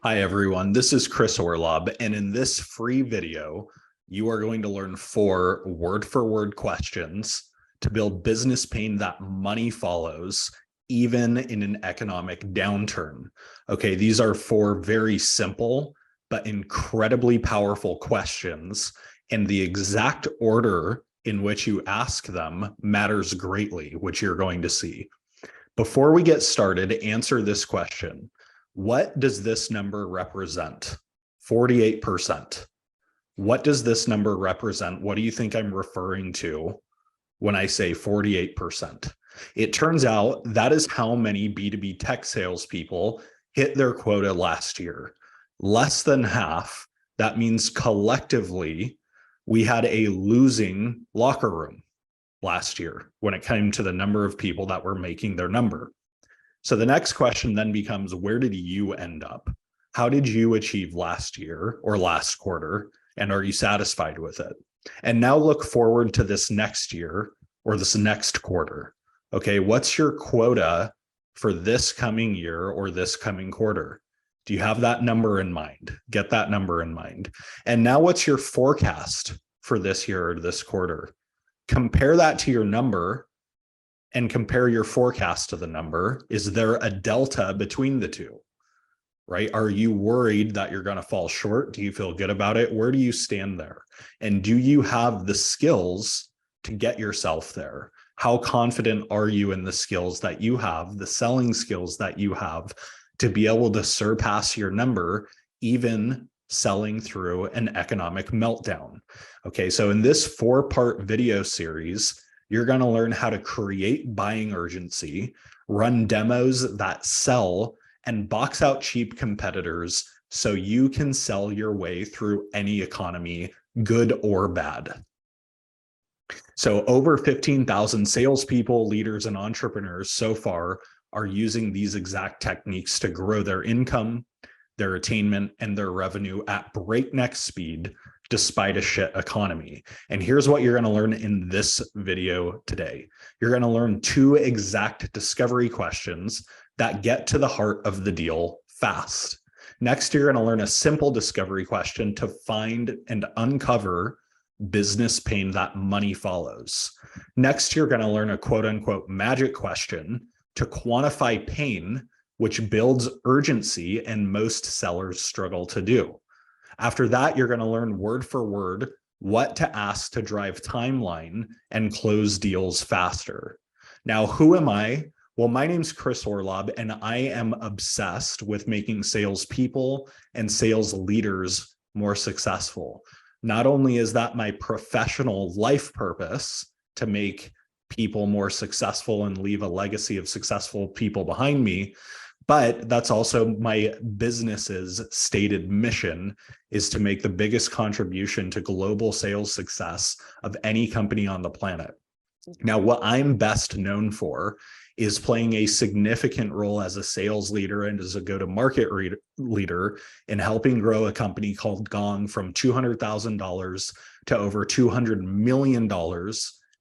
Hi, everyone. This is Chris Orlob, and in this free video, you are going to learn 4 word-for-word questions to build business pain that money follows, even in an economic downturn. Okay, these are 4 very simple but incredibly powerful questions, and the exact order in which you ask them matters greatly, which you're going to see. Before we get started, answer this question. What does this number represent? 48%. What does this number represent? What do you think I'm referring to when I say 48%? It turns out that is how many B2B tech salespeople hit their quota last year. Less than half. That means collectively, we had a losing locker room last year when it came to the number of people that were making their number. So the next question then becomes, where did you end up? How did you achieve last year or last quarter? And are you satisfied with it? And now look forward to this next year or this next quarter. Okay, what's your quota for this coming year or this coming quarter? Do you have that number in mind? Get that number in mind. And now what's your forecast for this year or this quarter? Compare that to your number and compare your forecast to the number. Is there a delta between the two, right? Are you worried that you're going to fall short? Do you feel good about it? Where do you stand there? And do you have the skills to get yourself there? How confident are you in the skills that you have, the selling skills that you have to be able to surpass your number, even selling through an economic meltdown? Okay, so in this 4-part video series, you're going to learn how to create buying urgency, run demos that sell, and box out cheap competitors so you can sell your way through any economy, good or bad. So over 15,000 salespeople, leaders, and entrepreneurs so far are using these exact techniques to grow their income, their attainment, and their revenue at breakneck speed despite a shit economy. And here's what you're going to learn in this video today. You're going to learn 2 exact discovery questions that get to the heart of the deal fast. Next, you're going to learn a simple discovery question to find and uncover business pain that money follows. Next, you're going to learn a quote unquote magic question to quantify pain, which builds urgency and most sellers struggle to do. After that, you're going to learn word for word what to ask to drive timeline and close deals faster. Now, who am I? Well, my name's Chris Orlob, and I am obsessed with making salespeople and sales leaders more successful. Not only is that my professional life purpose to make people more successful and leave a legacy of successful people behind me, but that's also my business's stated mission, is to make the biggest contribution to global sales success of any company on the planet. Now, what I'm best known for is playing a significant role as a sales leader and as a go-to-market leader in helping grow a company called Gong from $200,000 to over $200 million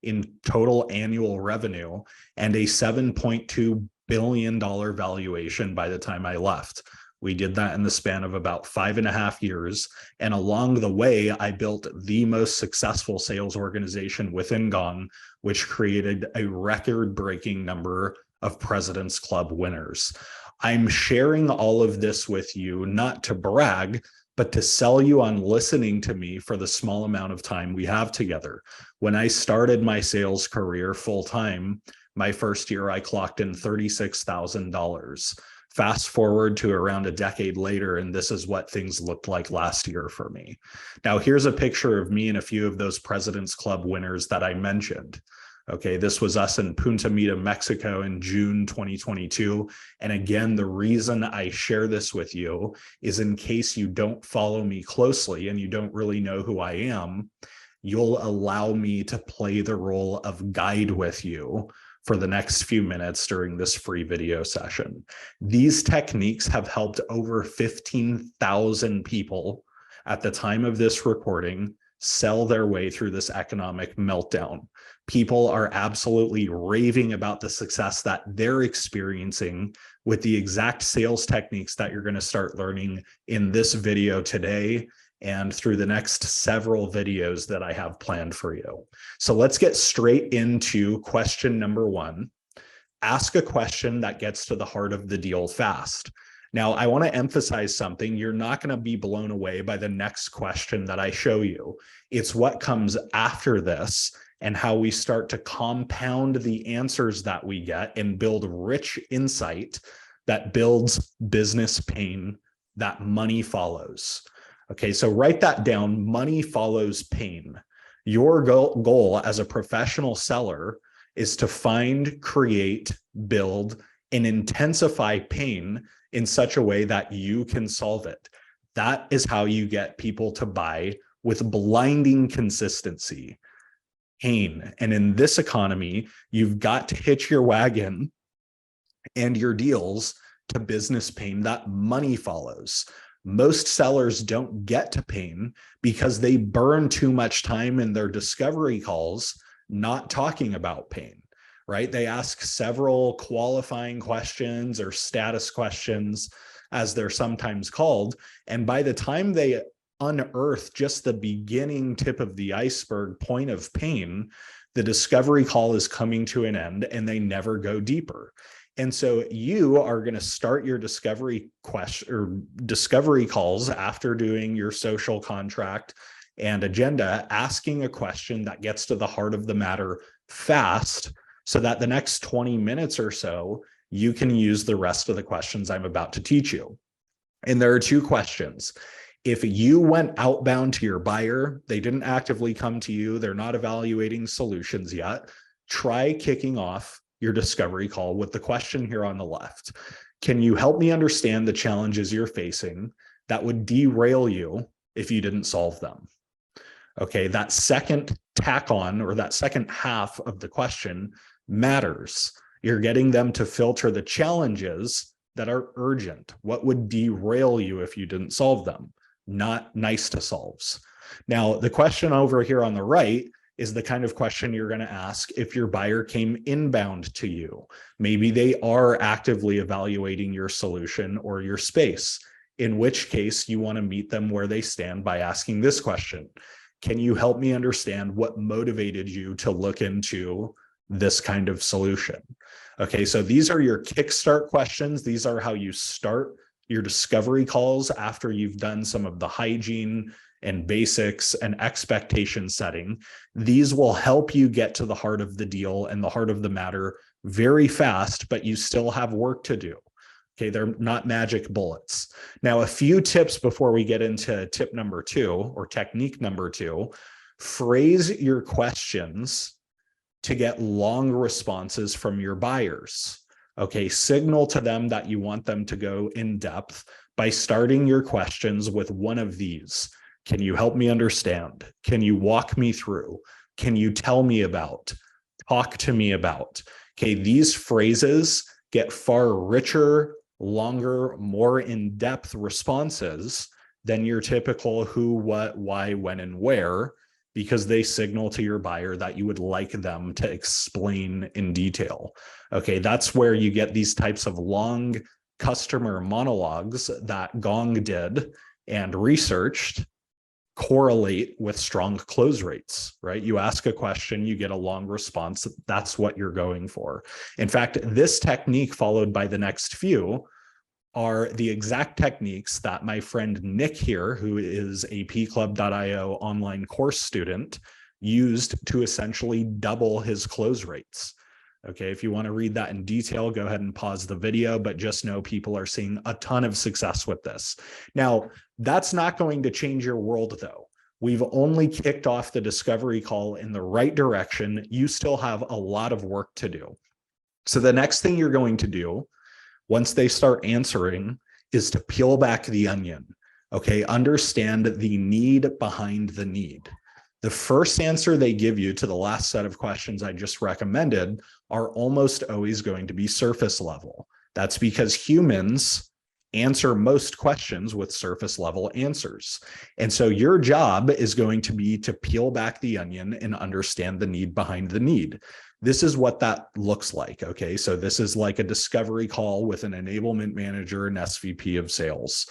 in total annual revenue and a $7.2 billion valuation by the time I left. We did that in the span of about 5.5 years. And along the way, I built the most successful sales organization within Gong, which created a record-breaking number of President's Club winners. I'm sharing all of this with you, not to brag, but to sell you on listening to me for the small amount of time we have together. When I started my sales career full-time, my first year, I clocked in $36,000. Fast forward to around a decade later, and this is what things looked like last year for me. Now, here's a picture of me and a few of those President's Club winners that I mentioned. Okay, this was us in Punta Mita, Mexico in June 2022. And again, the reason I share this with you is in case you don't follow me closely and you don't really know who I am, you'll allow me to play the role of guide with you for the next few minutes during this free video session. These techniques have helped over 15,000 people at the time of this recording sell their way through this economic meltdown. People are absolutely raving about the success that they're experiencing with the exact sales techniques that you're going to start learning in this video today and through the next several videos that I have planned for you. So let's get straight into question number one. Ask a question that gets to the heart of the deal fast. Now, I want to emphasize something. You're not going to be blown away by the next question that I show you. It's what comes after this and how we start to compound the answers that we get and build rich insight that builds business pain that money follows. Okay, so write that down. Money follows pain. Your goal as a professional seller is to find, create, build, and intensify pain in such a way that you can solve it. That is how you get people to buy with blinding consistency. Pain. And in this economy, you've got to hitch your wagon and your deals to business pain that money follows. Most sellers don't get to pain because they burn too much time in their discovery calls not talking about pain, right? They ask several qualifying questions or status questions, as they're sometimes called. And by the time they unearth just the beginning tip of the iceberg point of pain, the discovery call is coming to an end and they never go deeper. And so you are going to start your discovery calls after doing your social contract and agenda, asking a question that gets to the heart of the matter fast, so that the next 20 minutes or so, you can use the rest of the questions I'm about to teach you. And there are two questions. If you went outbound to your buyer, they didn't actively come to you, they're not evaluating solutions yet, try kicking off your discovery call with the question here on the left. Can you help me understand the challenges you're facing that would derail you if you didn't solve them? Okay, that second tack on, or that second half of the question, matters. You're getting them to filter the challenges that are urgent. What would derail you if you didn't solve them? Not nice to solves. Now, the question over here on the right is the kind of question you're going to ask if your buyer came inbound to you. Maybe they are actively evaluating your solution or your space, in which case you want to meet them where they stand by asking this question. Can you help me understand what motivated you to look into this kind of solution? Okay, so these are your kickstart questions. These are how you start your discovery calls after you've done some of the hygiene and basics and expectation setting. These will help you get to the heart of the deal and the heart of the matter very fast, but you still have work to do. Okay, they're not magic bullets. Now, a few tips before we get into tip number two, or technique number two. Phrase your questions to get long responses from your buyers. Okay, signal to them that you want them to go in depth by starting your questions with one of these. Can you help me understand? Can you walk me through? Can you tell me about? Talk to me about. Okay, these phrases get far richer, longer, more in-depth responses than your typical who, what, why, when, and where, because they signal to your buyer that you would like them to explain in detail. Okay, that's where you get these types of long customer monologues that Gong did and researched correlate with strong close rates, right? You ask a question, you get a long response. That's what you're going for. In fact, this technique followed by the next few are the exact techniques that my friend Nick here, who is a pclub.io online course student, used to essentially double his close rates. Okay, if you want to read that in detail, go ahead and pause the video, but just know people are seeing a ton of success with this. Now, that's not going to change your world though. We've only kicked off the discovery call in the right direction. You still have a lot of work to do. So the next thing you're going to do once they start answering is to peel back the onion. Okay, understand the need behind the need. The first answer they give you to the last set of questions I just recommended are almost always going to be surface level. That's because humans answer most questions with surface level answers. And so your job is going to be to peel back the onion and understand the need behind the need. This is what that looks like. Okay. So this is like a discovery call with an enablement manager and SVP of sales.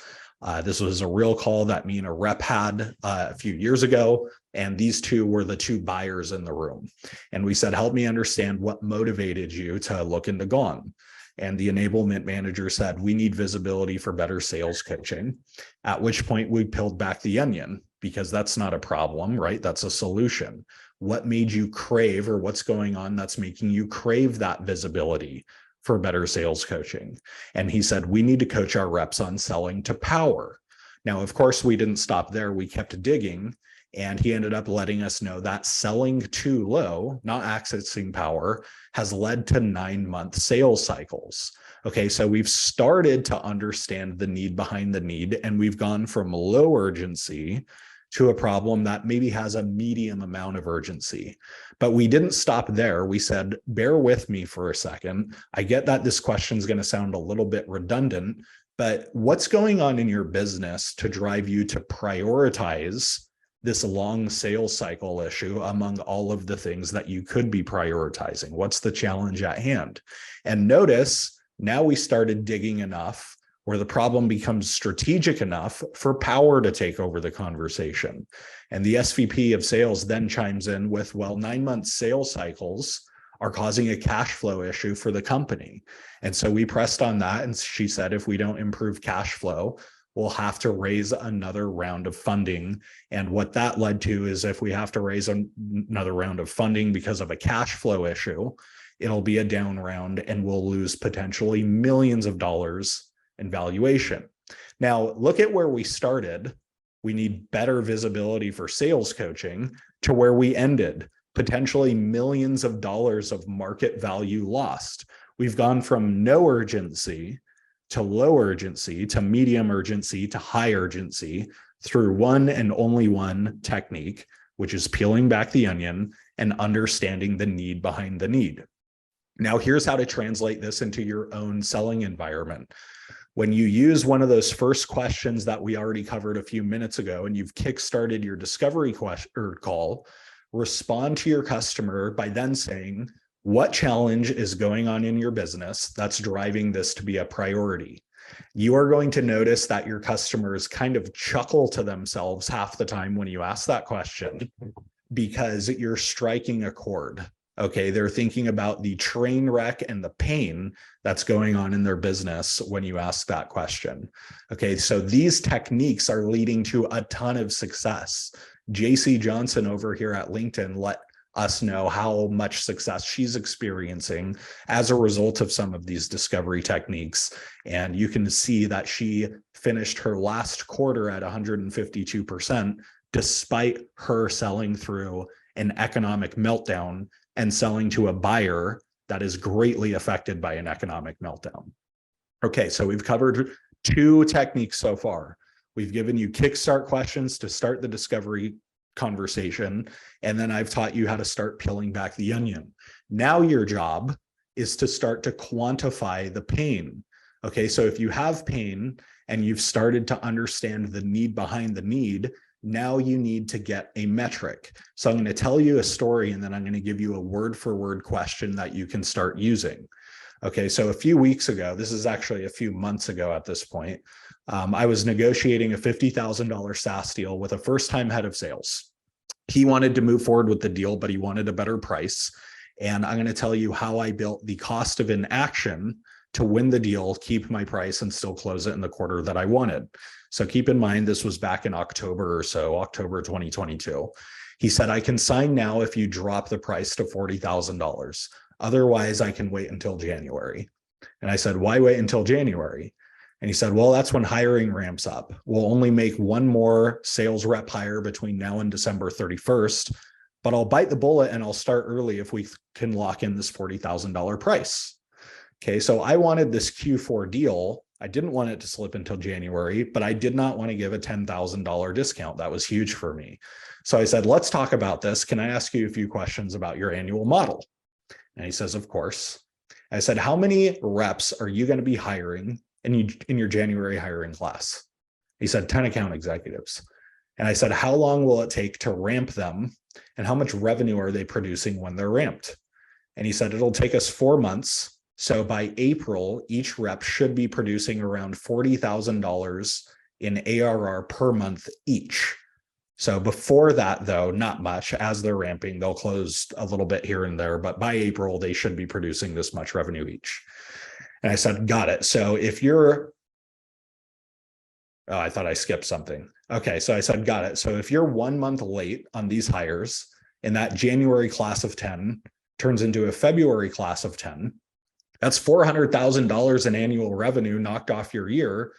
This was a real call that me and a rep had a few years ago. And these two were the two buyers in the room. And we said, help me understand what motivated you to look into Gone. And the enablement manager said, we need visibility for better sales coaching, at which point we peeled back the onion, because that's not a problem, right? That's a solution. What made you crave, or what's going on that's making you crave that visibility for better sales coaching? And he said, we need to coach our reps on selling to power. Now, of course, we didn't stop there. We kept digging, and he ended up letting us know that selling too low, not accessing power, has led to 9-month sales cycles. Okay, so we've started to understand the need behind the need, and we've gone from low urgency to a problem that maybe has a medium amount of urgency. But we didn't stop there. We said, bear with me for a second. I get that this question is going to sound a little bit redundant, but what's going on in your business to drive you to prioritize this long sales cycle issue among all of the things that you could be prioritizing? What's the challenge at hand? And notice, now we started digging enough where the problem becomes strategic enough for power to take over the conversation. And the SVP of sales then chimes in with, well, 9-month sales cycles are causing a cash flow issue for the company. And so we pressed on that. And she said, if we don't improve cash flow, we'll have to raise another round of funding. And what that led to is, if we have to raise another round of funding because of a cash flow issue, it'll be a down round and we'll lose potentially millions of dollars in valuation. Now, look at where we started. We need better visibility for sales coaching, to where we ended, potentially millions of dollars of market value lost. We've gone from no urgency to low urgency to medium urgency to high urgency through one and only one technique, which is peeling back the onion and understanding the need behind the need. Now, here's how to translate this into your own selling environment. When you use one of those first questions that we already covered a few minutes ago, and you've kickstarted your discovery question or call, respond to your customer by then saying, what challenge is going on in your business that's driving this to be a priority? You are going to notice that your customers kind of chuckle to themselves half the time when you ask that question, because you're striking a chord. Okay, they're thinking about the train wreck and the pain that's going on in their business when you ask that question. Okay, so these techniques are leading to a ton of success. JC Johnson over here at LinkedIn let us know how much success she's experiencing as a result of some of these discovery techniques. And you can see that she finished her last quarter at 152%, despite her selling through an economic meltdown and selling to a buyer that is greatly affected by an economic meltdown. Okay, so we've covered 2 techniques so far. We've given you kickstart questions to start the discovery conversation, and then I've taught you how to start peeling back the onion. Now your job is to start to quantify the pain. Okay, so if you have pain and you've started to understand the need behind the need, now you need to get a metric. So I'm going to tell you a story, and then I'm going to give you a word for word question that you can start using. Okay, so a few weeks ago, this is actually a few months ago at this point, I was negotiating a $50,000 SaaS deal with a first-time head of sales. He wanted to move forward with the deal, but he wanted a better price. And I'm going to tell you how I built the cost of inaction to win the deal, keep my price, and still close it in the quarter that I wanted. So keep in mind, this was back in October or so, October 2022. He said, I can sign now if you drop the price to $40,000. Otherwise, I can wait until January. And I said, why wait until January? And he said, well, that's when hiring ramps up. We'll only make one more sales rep hire between now and December 31st, but I'll bite the bullet and I'll start early if we can lock in this $40,000 price. Okay, so I wanted this Q4 deal. I didn't want it to slip until January, but I did not want to give a $10,000 discount. That was huge for me. So I said, let's talk about this. Can I ask you a few questions about your annual model? And he says, of course. I said, how many reps are you going to be hiring in your January hiring class? He said 10 account executives. And I said, how long will it take to ramp them? And how much revenue are they producing when they're ramped? And he said, it'll take us 4 months. So by April, each rep should be producing around $40,000 in ARR per month each. So before that, though, not much. As they're ramping, they'll close a little bit here and there, but by April, they should be producing this much revenue each. And I said, got it. So if you're, oh, I thought I skipped something. Okay, so I said, got it. So if you're 1 month late on these hires and that January class of 10 turns into a February class of 10, that's $400,000 in annual revenue knocked off your year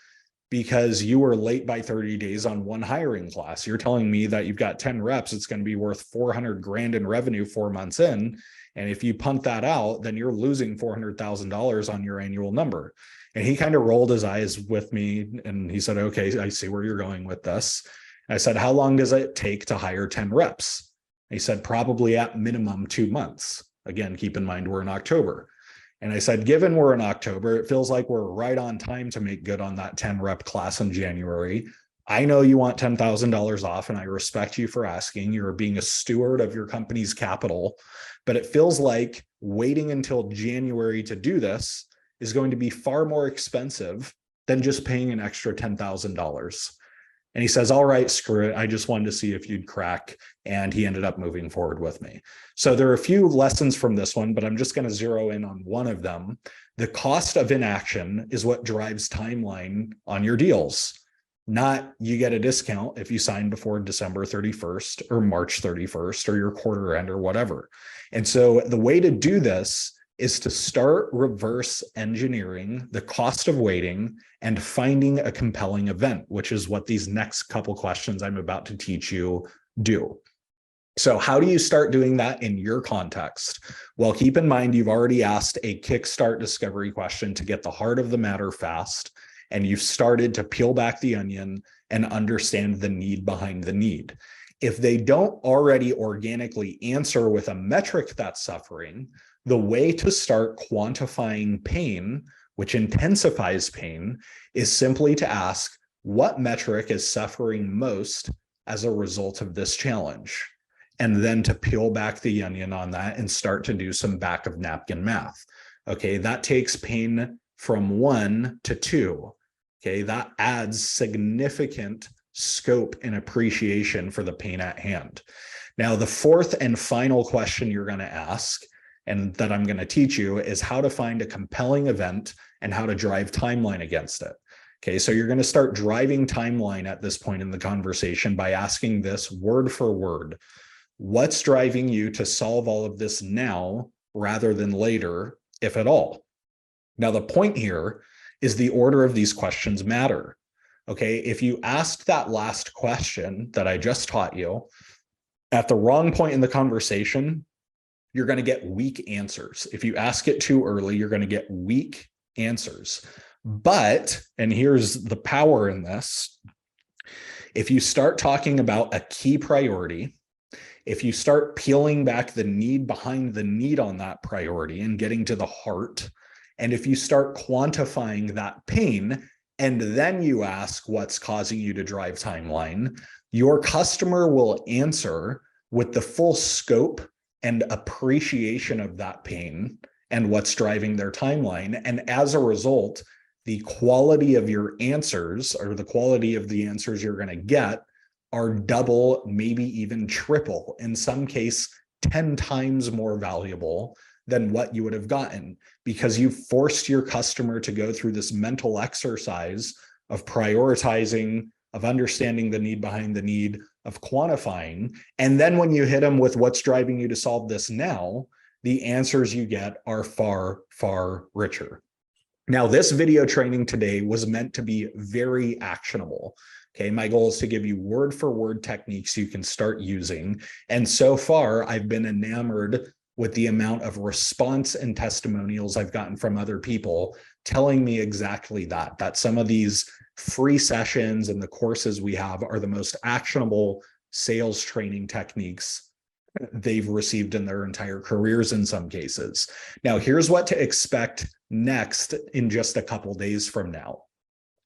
because you were late by 30 days on one hiring class. You're telling me that you've got 10 reps, it's going to be worth 400 grand in revenue 4 months in. And if you punt that out, then you're losing $400,000 on your annual number. And he kind of rolled his eyes with me and he said, okay, I see where you're going with this. I said, how long does it take to hire 10 reps? He said, probably at minimum 2 months. Again, keep in mind, we're in October. And I said, given we're in October, it feels like we're right on time to make good on that 10 rep class in January. I know you want $10,000 off, and I respect you for asking. You're being a steward of your company's capital, but it feels like waiting until January to do this is going to be far more expensive than just paying an extra $10,000. And he says, all right, screw it. I just wanted to see if you'd crack. And he ended up moving forward with me. So there are a few lessons from this one, but I'm just going to zero in on one of them. The cost of inaction is what drives timeline on your deals. Not you get a discount if you sign before December 31st or March 31st or your quarter end or whatever. And so the way to do this is to start reverse engineering the cost of waiting and finding a compelling event, which is what these next couple questions I'm about to teach you do. So how do you start doing that in your context? Well, keep in mind, you've already asked a kickstart discovery question to get the heart of the matter fast, and you've started to peel back the onion and understand the need behind the need. If they don't already organically answer with a metric that's suffering, the way to start quantifying pain, which intensifies pain, is simply to ask, what metric is suffering most as a result of this challenge? And then to peel back the onion on that and start to do some back of napkin math. Okay, that takes pain from 1 to 2. Okay, that adds significant scope and appreciation for the pain at hand. Now, the fourth and final question you're going to ask, and that I'm going to teach you, is how to find a compelling event and how to drive timeline against it. Okay, so you're going to start driving timeline at this point in the conversation by asking this word for word. What's driving you to solve all of this now rather than later, if at all? Now, the point here is the order of these questions matter. Okay, if you asked that last question that I just taught you at the wrong point in the conversation, you're going to get weak answers. If you ask it too early, you're going to get weak answers. But, and here's the power in this, if you start talking about a key priority, if you start peeling back the need behind the need on that priority and getting to the heart, and if you start quantifying that pain, and then you ask what's causing you to drive timeline, your customer will answer with the full scope and appreciation of that pain and what's driving their timeline. And as a result, the quality of your answers, or the quality of the answers you're going to get, are double, maybe even triple, in some case, 10 times more valuable than what you would have gotten, because you forced your customer to go through this mental exercise of prioritizing, of understanding the need behind the need, of quantifying. And then when you hit them with what's driving you to solve this now, the answers you get are far, far richer. Now, this video training today was meant to be very actionable. Okay, my goal is to give you word for word techniques you can start using. And so far, I've been enamored with the amount of response and testimonials I've gotten from other people telling me exactly that some of these free sessions and the courses we have are the most actionable sales training techniques they've received in their entire careers in some cases. Now, here's what to expect next in just a couple days from now.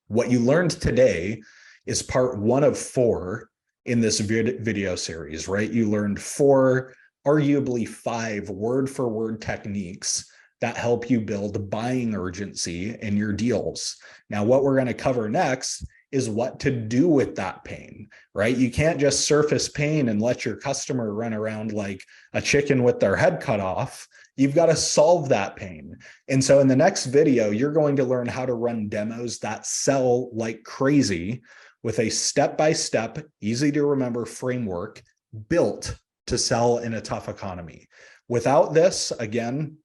What you learned today is part 1 of 4 in this video series, right? You learned 4, arguably 5 word-for-word techniques that help you build buying urgency in your deals. Now, what we're going to cover next is what to do with that pain, right? You can't just surface pain and let your customer run around like a chicken with their head cut off. You've got to solve that pain. And so in the next video, you're going to learn how to run demos that sell like crazy with a step-by-step, easy to remember framework built to sell in a tough economy. Without this, again,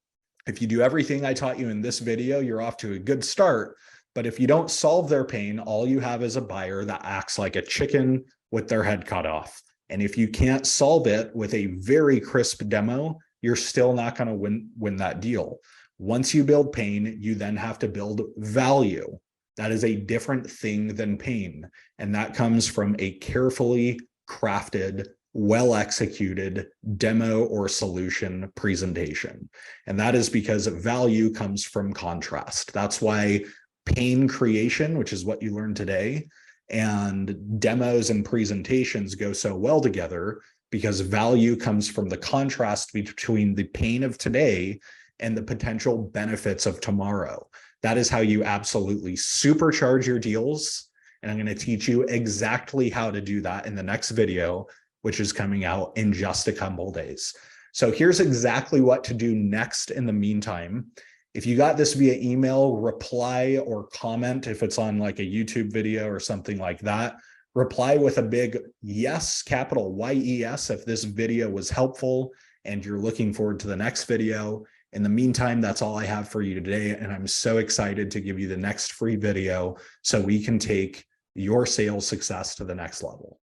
if you do everything I taught you in this video, you're off to a good start. But if you don't solve their pain, all you have is a buyer that acts like a chicken with their head cut off. And if you can't solve it with a very crisp demo, you're still not going to win that deal. Once you build pain, you then have to build value. That is a different thing than pain. And that comes from a carefully crafted, well-executed demo or solution presentation. And that is because value comes from contrast. That's why pain creation, which is what you learned today, and demos and presentations go so well together, because value comes from the contrast between the pain of today and the potential benefits of tomorrow. That is how you absolutely supercharge your deals. And I'm going to teach you exactly how to do that in the next video, which is coming out in just a couple days. So here's exactly what to do next in the meantime. If you got this via email, reply or comment if it's on like a YouTube video or something like that. Reply with a big yes, capital YES, if this video was helpful and you're looking forward to the next video. In the meantime, that's all I have for you today. And I'm so excited to give you the next free video so we can take your sales success to the next level.